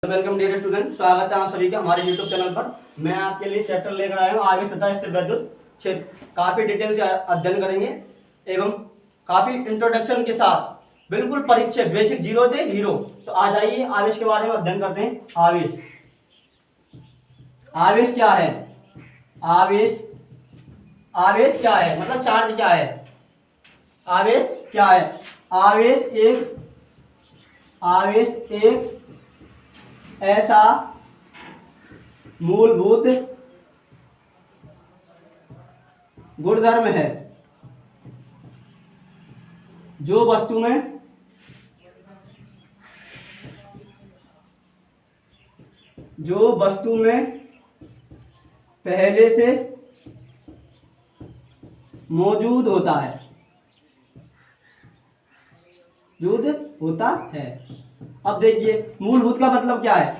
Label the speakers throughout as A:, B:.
A: Welcome dear student, स्वागत है आप सभी का हमारे यूट्यूब चैनल पर। मैं आपके लिए चैप्टर लेकर आया हूँ आगे तथा स्थिर विद्युत क्षेत्र। काफी डिटेल से अध्ययन करेंगे एवं काफी इंट्रोडक्शन के साथ बिल्कुल परिचय बेसिक जीरो से हीरो। तो आ जाइए आवेश के बारे में अध्ययन करते हैं। आवेश आवेश क्या है? आवेश आवेश क्या है मतलब चार्ज क्या है? आवेश क्या है? आवेश एक ऐसा मूलभूत गुणधर्म है जो वस्तु में पहले से मौजूद होता है। अब देखिए मूलभूत का मतलब क्या है।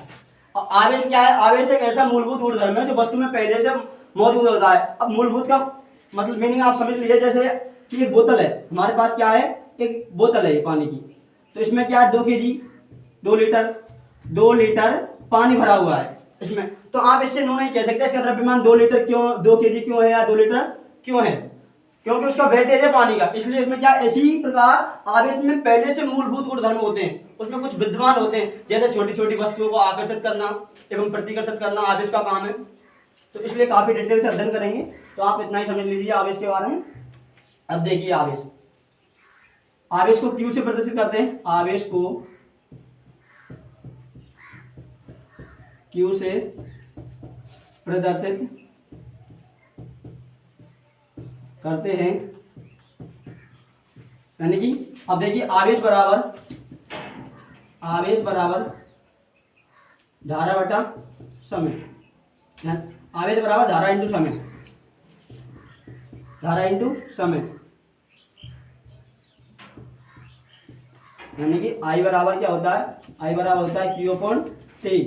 A: आवेश क्या है? आवेश एक ऐसा मूलभूत गुणधर्म है जो वस्तु में पहले से मौजूद होता है। अब मूलभूत का मतलब मीनिंग आप समझ लीजिए, जैसे कि एक बोतल है, हमारे पास क्या है, एक बोतल है पानी की, तो इसमें क्या है 2 kg 2 लीटर पानी भरा हुआ है इसमें। तो आप इससे नो नहीं कह सकते इसका द्रव्यमान 2 लीटर क्यों, 2 kg क्यों है या 2 लीटर क्यों है, क्योंकि उसका वेटेज है पानी का। इसलिए इसमें क्या इसी प्रकार आवेश में पहले से मूलभूत गुणधर्म होते हैं, उसमें कुछ विद्यमान होते हैं, जैसे छोटी छोटी वस्तुओं को आकर्षित करना एवं प्रतिकर्षित करना आवेश का काम है। तो इसलिए काफी डिटेल से अध्ययन करेंगे, तो आप इतना ही समझ लीजिए आवेश के बारे में। अब देखिए आवेश को क्यू से प्रदर्शित करते हैं। आवेश को क्यू से प्रदर्शित करते हैं, यानी कि अब देखिए आवेश बराबर धारा बटा समय। आवेश बराबर धारा इंटू समय, यानी कि आई बराबर क्या होता है? आई बराबर होता है क्यू अपॉन टी।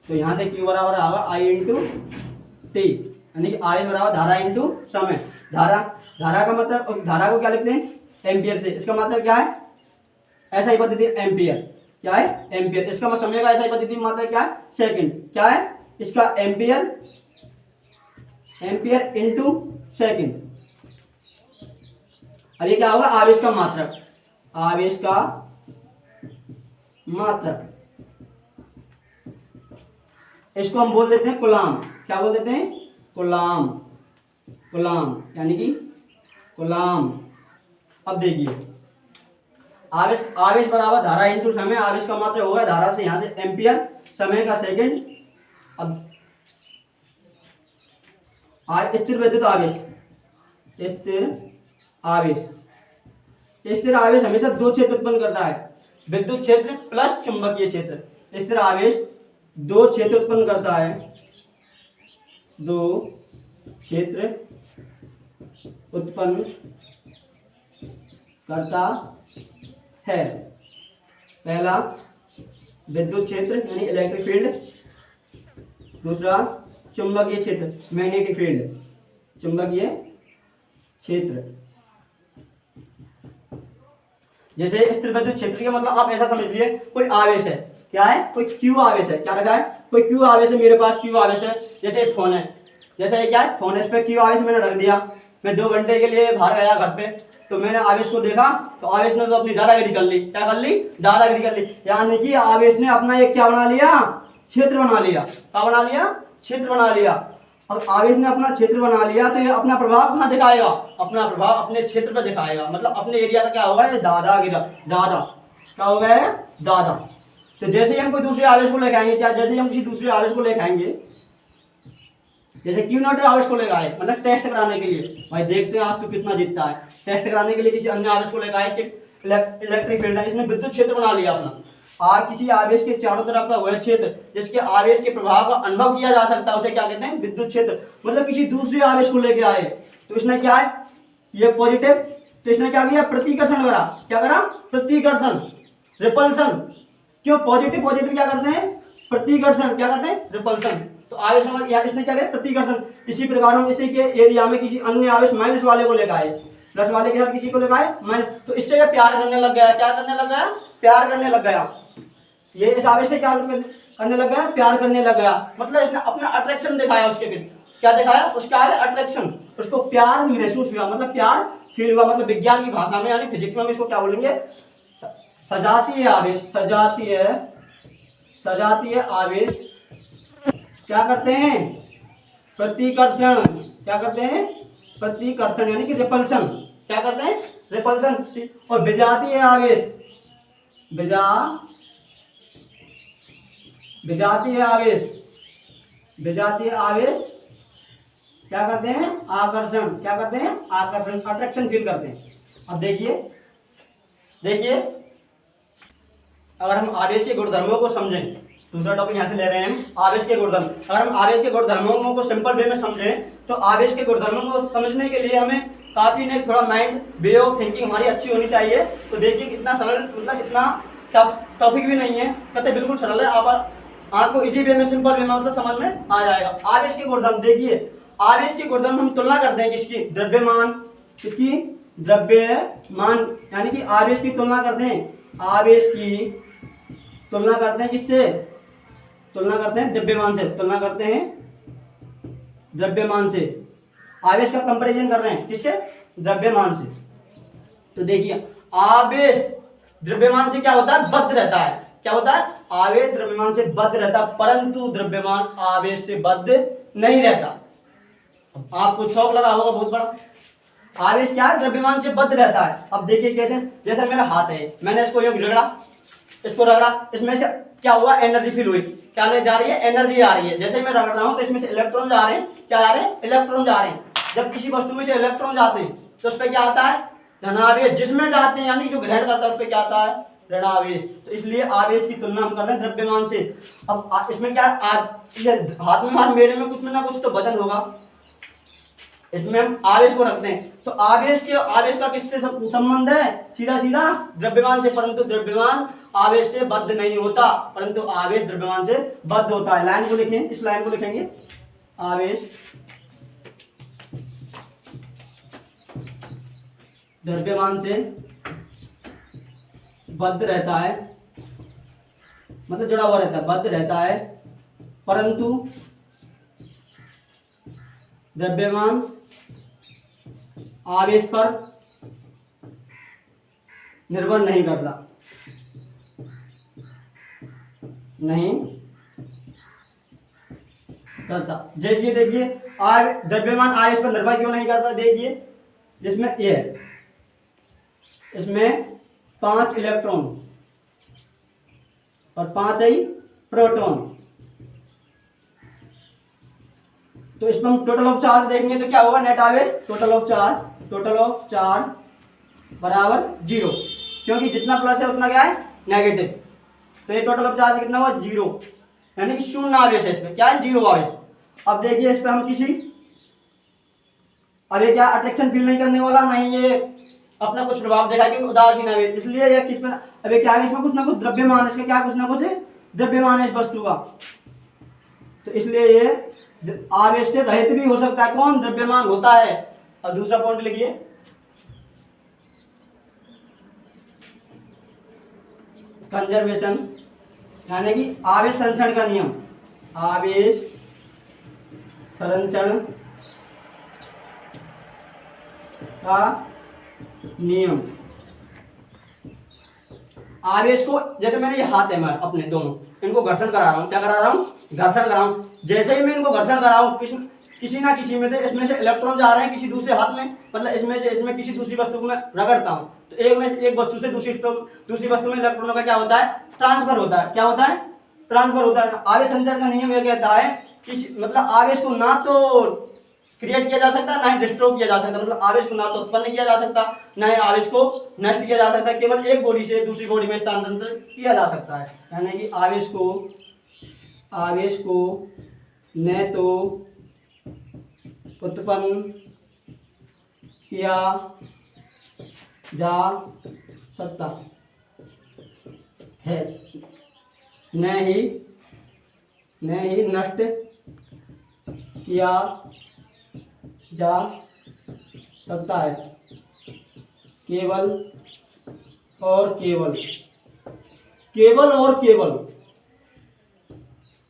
A: तो यहाँ से क्यू बराबर आएगा आई इंटू टी, यानी कि आवेश बराबर धारा इंटू समय। धारा का मतलब, धारा को क्या लिखते हैं? एम्पियर से। इसका मतलब क्या है? ऐसा पद्धति एम्पियर। क्या है? एम्पियर। इसका मतलब समय का ऐसा पद्धति मतलब क्या है? सेकंड। क्या है इसका? Ampere into second. अब ये क्या होगा? आवेश का मात्रक। इसको हम बोल देते हैं कूलाम। क्या बोल देते हैं? कूलाम, यानी कि कूलाम। अब देखिए आवेश बराबर धारा इंटू समय। आवेश का मात्रक होगा धारा से यहाँ से एम्पियर, समय का सेकंड। अब स्थिर विद्युत स्थिर आवेश हमेशा 2 क्षेत्र उत्पन्न करता है, विद्युत क्षेत्र प्लस चुंबकीय क्षेत्र। स्थिर आवेश 2 क्षेत्र उत्पन्न करता है, 2 क्षेत्र उत्पन्न करता है। पहला विद्युत क्षेत्र यानी इलेक्ट्रिक फील्ड, दूसरा चुंबकीय क्षेत्र मैग्नेटिक फील्ड, चुंबकीय क्षेत्र। जैसे स्थिर विद्युत क्षेत्र का मतलब आप ऐसा समझ लीजिए, कोई आवेश है, क्या है? कोई क्यू आवेश है। क्या रखा है? कोई क्यू आवेश है, मेरे पास क्यू आवेश है। जैसे एक फोन है, जैसे ये क्या है? फोन है, इस पर क्यू आवेश मैंने रख दिया। मैं 2 घंटे के लिए बाहर गया घर पे, तो मैंने आवेश को देखा, तो आवेश ने तो अपनी दादागिरी कर ली। क्या कर ली? दादागिरी कर ली। यानी कि आवेश ने अपना एक क्या बना लिया? क्षेत्र बना लिया। क्या बना लिया? क्षेत्र बना लिया। अब आवेश ने अपना क्षेत्र बना लिया, तो ये अपना प्रभाव कहाँ दिखाएगा? अपना प्रभाव अपने क्षेत्र पर दिखाएगा, मतलब अपने एरिया का क्या होगा? ये दादा क्या हो गया? दादा। तो जैसे ही हम कोई दूसरे आवेश को लेकर आएंगे, क्या जैसे ही हम किसी दूसरे आवेश को लेकर आएंगे, जैसे क्यू नॉट आवेश को लेकर आए, मतलब टेस्ट कराने के लिए, भाई देखते हैं आज तो कितना जीतता है, टेस्ट कराने के लिए किसी अन्य आवेश को लेकर आए, इलेक्ट्रिक फील्ड है, इसने विद्युत क्षेत्र बना लिया अपना। आज किसी आवेश के चारों तरफ का वह क्षेत्र जिसके आवेश के प्रभाव का अनुभव किया जा सकता है, उसे क्या कहते हैं? विद्युत क्षेत्र। मतलब किसी दूसरे आवेश को लेके आए, तो इसने क्या है? ये पॉजिटिव, तो इसने क्या किया? प्रतिकर्षण करा। क्या करा? प्रतिकर्षण, रिपल्सन। क्यों? पॉजिटिव क्या करते हैं? प्रतिकर्षण। क्या करते हैं? रिपल्सन। तो आवेश इसने क्या किया? प्रतिकर्षण। इसी प्रकार हम इसी के एरिया में किसी अन्य आवेश माइनस वाले को लेकर आए, प्लस वाले के साथ किसी को लेकर आए माइनस, तो इससे प्यार करने लग गया। क्या करने लग गया? प्यार करने लग गया। ये इस आवेश से क्या करने लग गया, प्यार करने लग गया, मतलब इसने अपना अट्रैक्शन दिखाया उसके प्रति। क्या दिखाया? उसका है अट्रैक्शन, उसको प्यार महसूस हुआ, मतलब प्यार फील हुआ, मतलब विज्ञान की भाषा में यानी फिजिक्स में इसको क्या बोलेंगे? सजातीय आवेश। सजातीय आवेश क्या करते हैं? प्रतिकर्षण। क्या करते हैं? प्रतिकर्षण यानी कि रिपल्शन। क्या करते हैं? रिपल्शन। और विजातीय आवेश, विजा विजातीय आवेश, विजातीय आवेश क्या करते हैं? आकर्षण। क्या करते हैं? आकर्षण, अट्रैक्शन फील करते हैं। अब देखिए देखिए अगर हम आवेश के गुणधर्मों को समझें, दूसरा टॉपिक यहाँ से ले रहे हैं हम, आवेश के गुणधर्म। अगर हम आवेश के गुणधर्मों को सिंपल वे में समझें तो आवेश के गुणधर्मों को समझने के लिए हमें काफी नहीं, थोड़ा माइंड वे ऑफ थिंकिंग हमारी अच्छी होनी चाहिए। तो देखिए कितना सरल, मतलब इतना टफ टॉपिक भी नहीं है, कहते बिल्कुल सरल है। आप आपको इजी वे में, सिंपल वे में मतलब समझ में आ जाएगा। आवेश के गुणधर्म देखिए, आवेश के गुणधर्म हम तुलना करते हैं किसकी? द्रव्यमान। किसकी? द्रव्यमान, यानी कि आवेश की तुलना करते हैं। आवेश की तुलना करते हैं किससे? तुलना करते हैं द्रव्यमान से। तुलना करते हैं द्रव्यमान से। आवेश का कंपैरिजन कर रहे हैं किससे? द्रव्यमान से। तो देखिए आवेश द्रव्यमान से क्या होता है? बद्ध रहता है। क्या होता है? आवेश द्रव्यमान से बद्ध रहता है, परंतु द्रव्यमान आवेश से बद्ध नहीं रहता। आपको शौक लगा होगा बहुत बड़ा। आवेश क्या है? द्रव्यमान से बद्ध रहता है। अब देखिए कैसे, जैसे मेरा हाथ है, मैंने इसको यूं रगड़ा, इसको रगड़ा, इसमें से क्या हुआ? एनर्जी फील हुई। क्या ले जा रही है? एनर्जी आ रही है। जैसे मैं रगड़ रहा हूं तो इसमें से इलेक्ट्रॉन जा रहे हैं। क्या आ रहे हैं? इलेक्ट्रॉन जा रहे हैं। जब किसी वस्तु में से इलेक्ट्रॉन जाते हैं तो उस पर क्या आता है? धनावेश। जिसमें जाते हैं यानी जो ग्रहण करता है उस पर क्या आता है? ऋणावेश। तो इसलिए आवेश की तुलना हम कर रहे हैं द्रव्यमान से। अब इसमें क्या, हाथ में मान मेरे में कुछ में ना कुछ तो वजन होगा, इसमें हम आवेश को रखते हैं। तो आवेश का किससे संबंध है? सीधा सीधा द्रव्यमान से। परंतु द्रव्यमान आवेश से बद्ध नहीं होता, परंतु आवेश द्रव्यमान से बद्ध होता है। लाइन को लिखें, इस लाइन को लिखेंगे, आवेश द्रव्यमान से बद्ध रहता है, मतलब जुड़ा हुआ रहता है, बद्ध रहता है, परंतु द्रव्यमान आवेश पर निर्भर नहीं करता। नहीं करता। जैसे देखिए द्रव्यमान आवेश पर निर्भर क्यों नहीं करता? देखिए जिसमें ए है, इसमें 5 इलेक्ट्रॉन और 5 ही प्रोटॉन। तो इसमें हम टोटल ऑफ चार्ज देखेंगे तो क्या होगा? नेट आवेश टोटल ऑफ चार्ज बराबर 0, क्योंकि जितना प्लस है उतना क्या है? नेगेटिव। तो ये टोटल ऑफ चार्ज कितना हुआ? 0, यानी कि शून्य आवेश है इसमें। क्या है? 0 आवेश। अब देखिए इस पर हम अब ये क्या अट्रैक्शन फील नहीं करने वाला, नहीं ये अपना कुछ प्रभाव देखा कि उदासीन आवेश, इसलिए ये किसमें अभी क्या है? इसमें कुछ ना कुछ द्रव्यमान है, इसका क्या कुछ ना कुछ द्रव्यमान है इस वस्तु का। तो इसलिए ये आवेश से रहित भी हो सकता है। कौन? द्रव्यमान होता है। और दूसरा पॉइंट लिखिए, कंजर्वेशन, यानी कि आवेश संरक्षण का नियम। आवेश संरक्षण का नियम। आवेश को, जैसे मैंने ये हाथ है मैं अपने दोनों, इनको घर्षण करा रहा हूँ। क्या करा रहा हूँ? घर्षण करा हूँ। जैसे ही मैं इनको घर्षण करा हूँ, किसी ना किसी में से इसमें से इलेक्ट्रॉन जा रहे हैं किसी दूसरे हाथ में, मतलब इसमें किसी दूसरी वस्तु को मैं रगड़ता हूँ तो एक वस्तु से दूसरी वस्तु में इलेक्ट्रॉनों का क्या होता है? ट्रांसफर होता है। क्या होता है? ट्रांसफर होता है। आवेश संचरण का नियम यह कहता है कि मतलब आवेश को ना तो क्रिएट किया जा सकता, ना ही डिस्ट्रॉय किया जा सकता। मतलब आवेश को ना तो उत्पन्न किया जा सकता, ना ही आवेश को नष्ट किया जा सकता। केवल एक बॉडी से दूसरी बॉडी में स्थानांतरित किया जा सकता है। यानी कि आवेश को न तो उत्पन्न किया जा सकता है, न ही नष्ट किया जा सकता है। केवल और केवल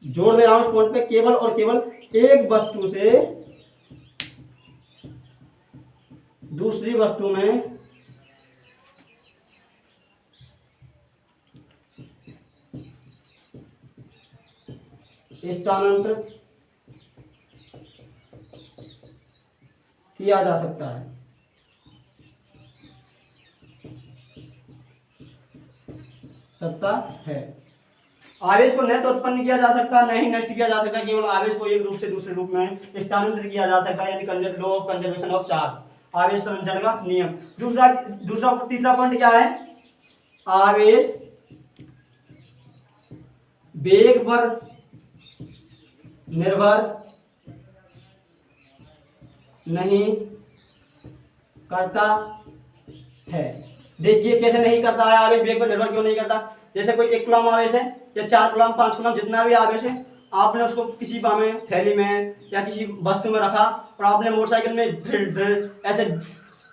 A: जोड़ दे रहा हूं इस पॉइंट पे, केवल और केवल एक वस्तु से दूसरी वस्तु में स्थानांतरित किया जा सकता है। आवेश को न तो उत्पन्न किया जा सकता, न ही नष्ट किया जा सकता, केवल आवेश को एक रूप से दूसरे रूप में स्थानांतरित किया जा सकता है, यानी law of conservation of charge, आवेश संरक्षण का नियम। दूसरा तीसरा पॉइंट क्या है? आवेश वेग पर निर्भर नहीं करता है। देखिए कैसे नहीं करता है, आवेश वेग पर निर्भर क्यों नहीं करता? जैसे कोई 1 कूलम आवेश है या 4 कूलम 5 कूलम जितना भी आवेश है, आपने उसको किसी में थैली में या किसी वस्तु में रखा और आपने मोटरसाइकिल में ऐसे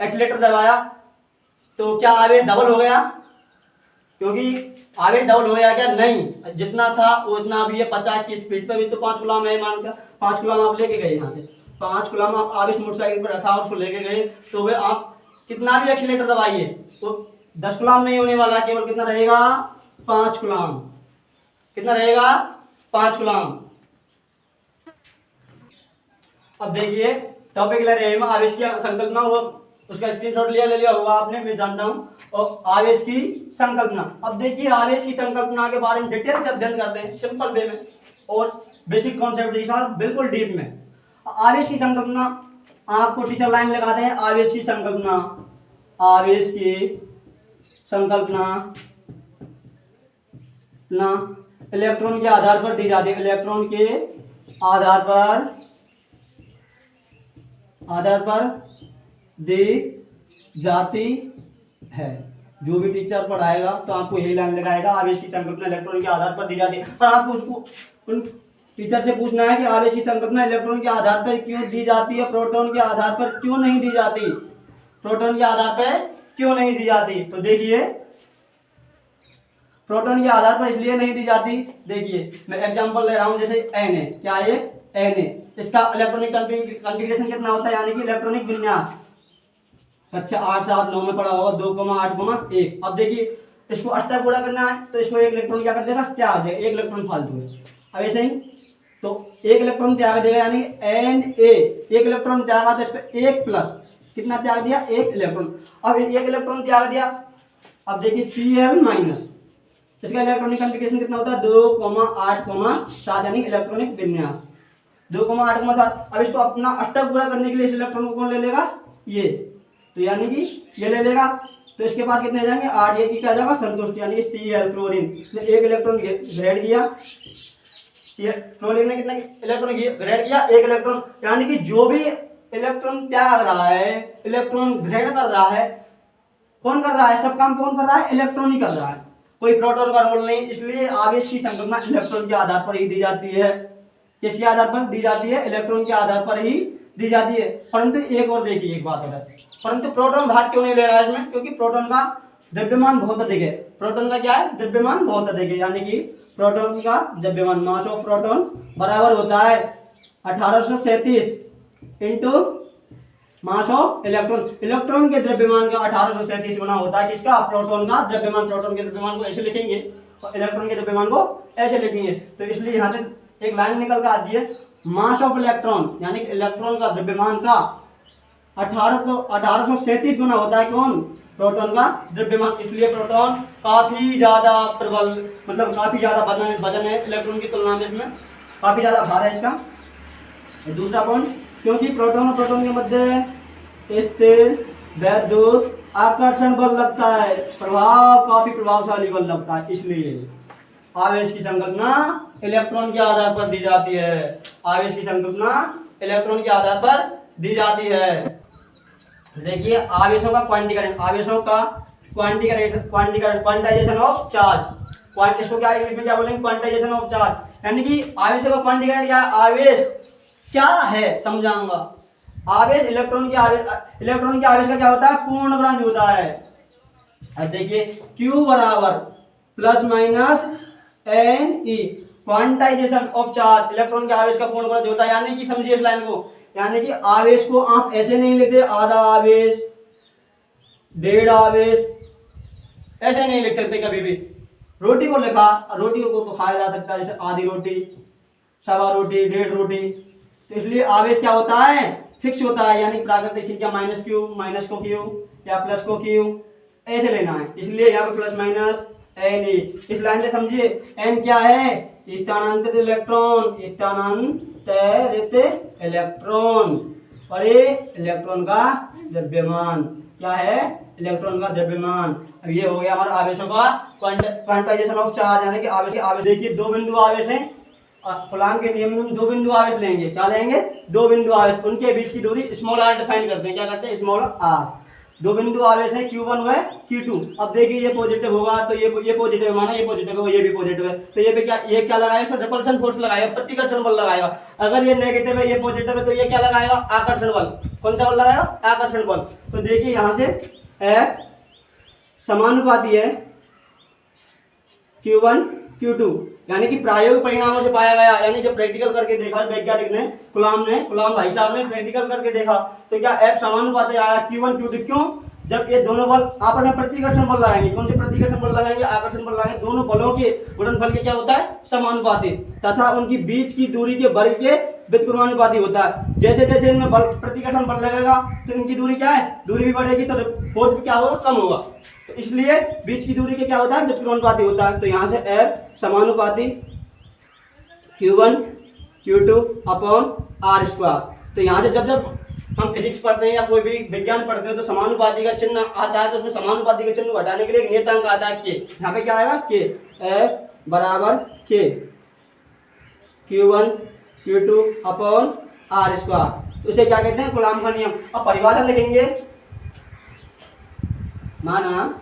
A: एक्सीलेटर दबाया, तो क्या आवेश डबल हो गया? क्योंकि आवेश डबल हो गया क्या? नहीं, जितना था उतना भी है। 50 की स्पीड पर भी तो 5 कूलम है, मानकर 5 कूलम आप लेके गए यहाँ से, 5 कूलम आप आवेश मोटरसाइकिल पर रखा और उसको लेके गए, तो वे आप कितना भी एक्सीलेटर दबाइए तो 10 कूलम नहीं होने वाला, केवल कितना रहेगा? 5 कूलम। कितना रहेगा? 5 कूलम। अब देखिए टॉपिक ले रहे हैं आवेश की संकल्पना, वो उसका स्क्रीनशॉट ले लिया होगा आपने, मैं जानता हूं। और आवेश की संकल्पना, अब देखिए आवेश की संकल्पना के बारे में डिटेल से अध्ययन करते हैं, सिंपल वे में और बेसिक कॉन्सेप्ट के साथ बिल्कुल डीप में। आवेश की संकल्पना आपको टीचर लाइन लगाते हैं, आवेश की संकल्पना, आवेश की संकल्पना ना इलेक्ट्रॉन के आधार पर दी जाती है, इलेक्ट्रॉन के आधार पर दी जाती है। जो भी टीचर पढ़ाएगा तो आपको यही लाइन लगाएगा, आवेश की संकल्पना इलेक्ट्रॉन के आधार पर दी जाती है। पर आपको उसको उन टीचर से पूछना है कि आवेश की संकल्पना इलेक्ट्रॉन के आधार पर क्यों दी जाती है, प्रोटॉन के आधार पर क्यों नहीं दी जाती, प्रोटॉन के आधार पर क्यों नहीं दी जाती? तो देखिए प्रोटॉन के आधार पर इसलिए नहीं दी जाती, देखिए मैं एग्जांपल ले रहा हूं, जैसे एन है, क्या है? एन है, इसका इलेक्ट्रॉनिक कॉन्फ़िगरेशन कितना होता है, यानी कि इलेक्ट्रॉनिक विन्यास कक्षा 8 7 9 में पढ़ा होगा, 2,8,1। अब देखिए इसको अष्टक गुणा करना है तो इसको एक इलेक्ट्रॉन क्या कर देगा? क्या आ जाएगा? एक इलेक्ट्रॉन फालतू है। अब ऐसे ही तो एक इलेक्ट्रॉन त्याग देगा, यानी एन ए, एक इलेक्ट्रॉन त्यागा तो इस पर एक प्लस कितना त्याग दिया? एक इलेक्ट्रॉन। अब एक इलेक्ट्रॉन त्याग दिया, अब देखिए Cl माइनस, इसका इलेक्ट्रॉनिक कॉन्फ़िगरेशन कितना होता है? 2,8,7, यानी इलेक्ट्रॉनिक विन्यास 2,8,7। अब इसको अपना अष्टक पूरा करने के लिए इस इलेक्ट्रॉन को कौन ले लेगा? ये, तो यानी कि ये ले लेगा, तो इसके पास कितने जाएंगे? 8, ये की क्या जाएगा? संतुष्ट, यानी कि Cl क्लोरीन ने एक इलेक्ट्रॉन ग्रेड किया, क्लोरीन ने कितना इलेक्ट्रॉन ग्रेड किया? एक इलेक्ट्रॉन। यानी कि जो भी इलेक्ट्रॉन त्याग रहा है, इलेक्ट्रॉन ग्रेड कर रहा है, कौन कर रहा है? सब काम कौन कर रहा है? इलेक्ट्रॉन ही कर रहा है, कोई प्रोटॉन का रोल नहीं। इसलिए आवेश की संकल्पना इलेक्ट्रॉन के आधार पर ही दी जाती है। किसके आधार पर दी जाती है? इलेक्ट्रॉन के आधार पर ही दी जाती है। परंतु एक और देखिए, एक बात है, परंतु प्रोटॉन भाग क्यों नहीं ले रहा है इसमें? क्योंकि प्रोटॉन का द्रव्यमान बहुत अधिक है। प्रोटॉन का क्या है? द्रव्यमान बहुत अधिक है, यानी कि प्रोटॉन का द्रव्यमान, मास ऑफ प्रोटॉन बराबर होता है 1837 into mass of electron. Electron के द्रव्यमान का 1837 गुना होता है किसका? प्रोटॉन का द्रव्यमान। प्रोटॉन के द्रव्यमान को ऐसे लिखेंगे और इलेक्ट्रॉन के द्रव्यमान को ऐसे लिखेंगे, तो इसलिए यहाँ से एक लाइन निकल कर आती है, मास ऑफ इलेक्ट्रॉन, यानी इलेक्ट्रॉन का द्रव्यमान का 1837 गुना होता है कौन? प्रोटॉन का द्रव्यमान। इसलिए प्रोटॉन काफी ज्यादा प्रबल, मतलब काफी ज्यादा वजन है इलेक्ट्रॉन की तुलना में, इसमें काफी ज्यादा भार है इसका। दूसरा पॉइंट, क्योंकि प्रोटॉन और प्रोटॉन के मध्य स्थिर वैद्युत आकर्षण बल लगता है, प्रभाव काफी प्रभावशाली बल लगता है, इसलिए आवेश की संकल्पना इलेक्ट्रॉन के आधार पर दी जाती है। आवेश की संकल्पना इलेक्ट्रॉन के आधार पर दी जाती है। देखिए आवेशों का क्वांटीकरण, आवेशों का क्वांटाइजेशन ऑफ चार्ज, इसको क्या इंग्लिश में क्या बोलेंगे? क्वांटाइजेशन ऑफ चार्ज, यानी कि आवेशों का क्वांटीकरण क्या? आवेश क्या है समझाऊंगा। आवेश इलेक्ट्रॉन के आवेश का क्या होता है? पूर्ण ब्रह्म होता है। अब देखिए Q बराबर plus minus n e, quantisation of charge, electron के आवेश का पूर्ण गुणज होता है। यानी कि समझिए इस लाइन को, यानी कि आवेश को आप ऐसे नहीं लिखते आधा आवेश, डेढ़ आवेश, ऐसे नहीं लिख सकते कभी भी। रोटी को लिखा, रोटी को तो खाया जा सकता है, जैसे आधी रोटी, सवा रोटी, डेढ़ रोटी। तो इसलिए आवेश क्या होता है, फिक्स होता है, यानी प्राकृतिक संख्या माइनस क्यू, माइनस को क्यू या प्लस को क्यू, ऐसे लेना है। इसलिए यहाँ पे प्लस माइनस एन ई, इस लाइन से समझिए। एन क्या है, स्थानांतरित इलेक्ट्रॉन, स्थानांतरित इलेक्ट्रॉन, और ये इलेक्ट्रॉन का द्रव्यमान, क्या है, इलेक्ट्रॉन का द्रव्यमान। अब ये हो गया हमारा आवेशों का क्वांटाइजेशन ऑफ चार्ज, यानी कि आवेश देखिए दो बिंदु आवेश हैं। कूलॉम के नियम में हम दो बिंदु आवेश लेंगे, क्या लेंगे, दो बिंदु आवेश, उनके बीच की दूरी स्मॉल आर डिफाइन करते हैं, क्या करते हैं, स्मॉल आर। दो बिंदु आवेश है Q1 व Q2। अब देखिए ये पॉजिटिव होगा तो ये पॉजिटिव माना, ये पॉजिटिव है, ये भी पॉजिटिव है, तो ये पे क्या, ये क्या लगाएगा, इसमें रिपल्शन फोर्स लगाएगा, प्रतिकर्षण बल लगाएगा। अगर ये नेगेटिव है, ये पॉजिटिव है, तो ये क्या लगाएगा, आकर्षण बल। कौन सा बल लगाएगा, आकर्षण बल। तो देखिए यहाँ से F समानुपाती है Q1 Q2, यानी कि प्रायोगिक परिणामों से पाया गया, यानी जब प्रैक्टिकल करके देखा वैज्ञानिक ने, कूलॉम भाई साहब ने प्रैक्टिकल करके देखा, तो क्या F समानुपाती आया Q1 Q2। क्यों, जब ये दोनों बल आपस में प्रतिकर्षण बल लगाएंगे, कौन से प्रतिकर्षण बल लगाएंगे, आकर्षण बल लगाएंगे, दोनों बलों के गुणनफल के क्या होता है, समानुपाती, तथा उनकी बीच की दूरी के वर्ग के व्युत्क्रमानुपाती होता है। जैसे जैसे इनमें बल प्रतिकर्षण बल लगेगा तो इनकी दूरी क्या है, दूरी भी बढ़ेगी, तो फोर्स भी क्या होगा, कम होगा। तो इसलिए बीच की दूरी के क्या होता है, व्युत्क्रमानुपाती होता है। तो यहाँ से F समानुपाती Q1 Q2 upon R square. तो यहाँ से जब जब हम फिजिक्स पढ़ते हैं या कोई भी विज्ञान पढ़ते हैं तो समानुपाती का चिन्ह आता है, तो उसमें समानुपाती का चिन्ह हटाने के लिए एक नियतांक आता है के। यहाँ पे क्या आएगा, के, F बराबर के Q1 Q2 upon R square. तो इसे क्या कहते हैं, कूलॉम का नियम। अब परिभाषा लिखेंगे, माना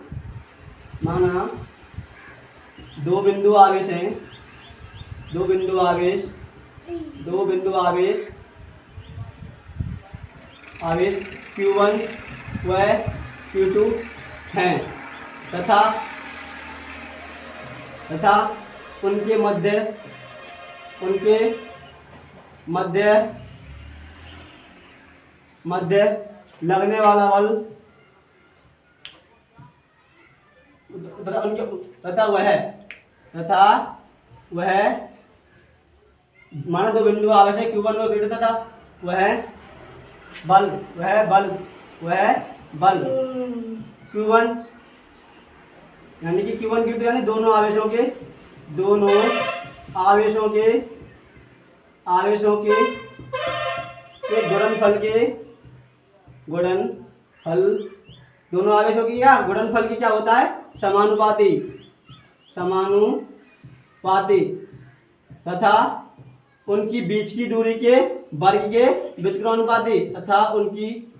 A: दो बिंदु आवेश हैं, दो बिंदु आवेश Q1 व Q2 हैं, तथा उनके मध्य लगने वाला बल तथा वह माना दो बिंदु आवेश है Q1 व Q2 तथा वह बल Q1, यानी कि Q1 Q2 यानी दोनों आवेशों के दोनों आवेशों की या गुणनफल की क्या होता है, समानुपाती, तथा उनकी बीच की दूरी के वर्ग के व्युत्क्रमानुपाती, तथा उनकी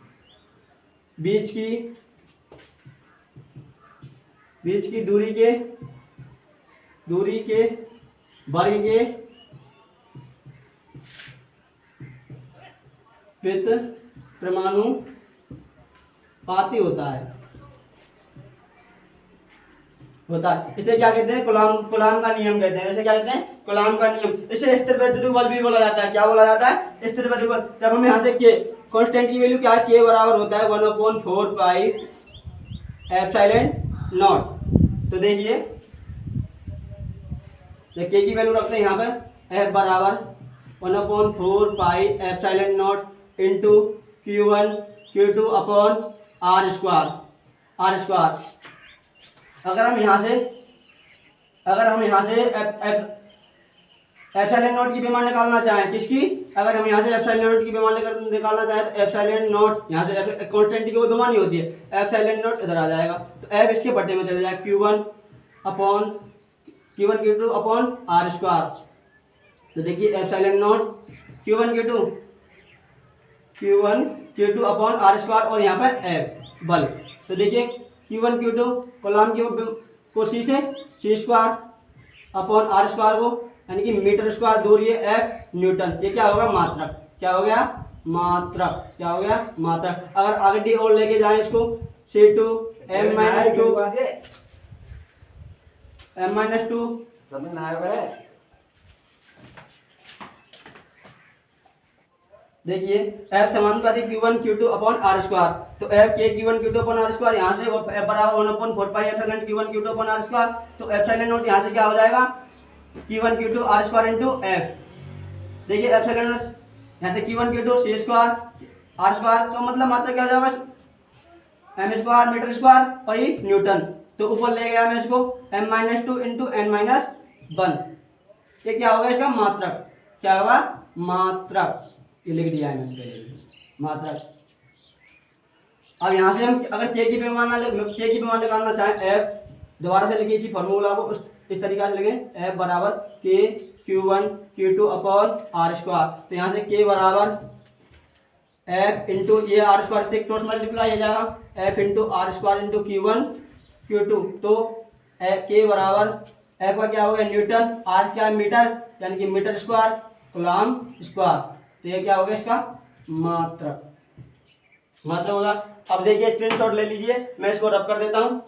A: बीच की दूरी के वर्ग के व्युत्क्रमानुपाती होता है। इसे क्या कहते हैं, कूलॉम का नियम कहते हैं। इसे क्या कहते हैं, कूलॉम का नियम। इसे स्थिर वैद्युत बल भी बोला जाता है। क्या बोला जाता है, स्थिर वैद्युत बल। जब हम यहाँ से के कांस्टेंट की वैल्यू क्या है, के बराबर होता है 1/4 पाई एप्सिलॉन नॉट। तो देखिए के की वैल्यू रखते हैं यहाँ पे, एफ बराबर 1/4 pi epsilon naught into Q1 Q2 upon R square. अगर हम यहाँ से एप्सिलॉन नॉट की डिमांड निकालना चाहें, किसकी, अगर हम यहाँ से एप्सिलॉन नॉट की डिमांड निकालना चाहें तो एप्सिलॉन नॉट यहाँ से कांस्टेंट की वो डिमांड नहीं होती है, एप्सिलॉन नॉट इधर आ जाएगा, तो एफ इसके बट्टे में चले जाएगा Q1 Q2 upon R square. तो देखिए epsilon naught Q1 Q2 upon R square, और यहाँ पर एफ बल। तो देखिए Q1 Q2 कॉलम को सी से सी स्क्वायर अपॉन आर स्क्वायर को, यानी कि मीटर स्क्वायर दूर, ये एफ न्यूटन, ये क्या होगा, मात्रक। क्या हो गया, मात्रक। अगर आगे डी और लेके जाएं इसको, C2 M-2 समझ में आया है। देखिए एफ समानुपाती Q1 Q2 upon R square, तो एफ के Q1 Q2 upon R square यहाँ से एफ बराबर 1/4 epsilon Q1 Q2 upon R square, तो एप्सिलॉन नॉट यहाँ से क्या हो जाएगा Q1 Q2 R square into F. देखिए एप्सिलॉन यहाँ से Q1 Q2 C square are square, तो मतलब मात्रा क्या हो जाएगा एम स्क्वायर मीटर स्क्वायर और ये न्यूटन, तो ऊपर ले गया मैं इसको m-2 इंटू n-1, ये क्या होगा इसका मात्रक, क्या होगा मात्रक, ये लिख दिया है मैंने पहले ही मात्रक। अब यहाँ से हम अगर के की पैमाना निकालना चाहें एफ दोबारा से लिखिए इसी फॉर्मूला को इस तरीके से लिखें एफ बराबर के Q1 Q2 upon R square, तो यहाँ से के बराबर एफ इंटू ये आर स्क्वायर से क्रॉस मल्टीप्लाई हो जाएगा F into R square into Q1 Q2, तो के बराबर एफ का क्या होगा न्यूटन, आर क्या मीटर यानी कि मीटर स्क्वायर कूलम स्क्वायर, तो ये क्या होगा इसका मात्रक होगा। अब देखिए स्क्रीनशॉट ले लीजिए, मैं इसको रब कर देता हूँ।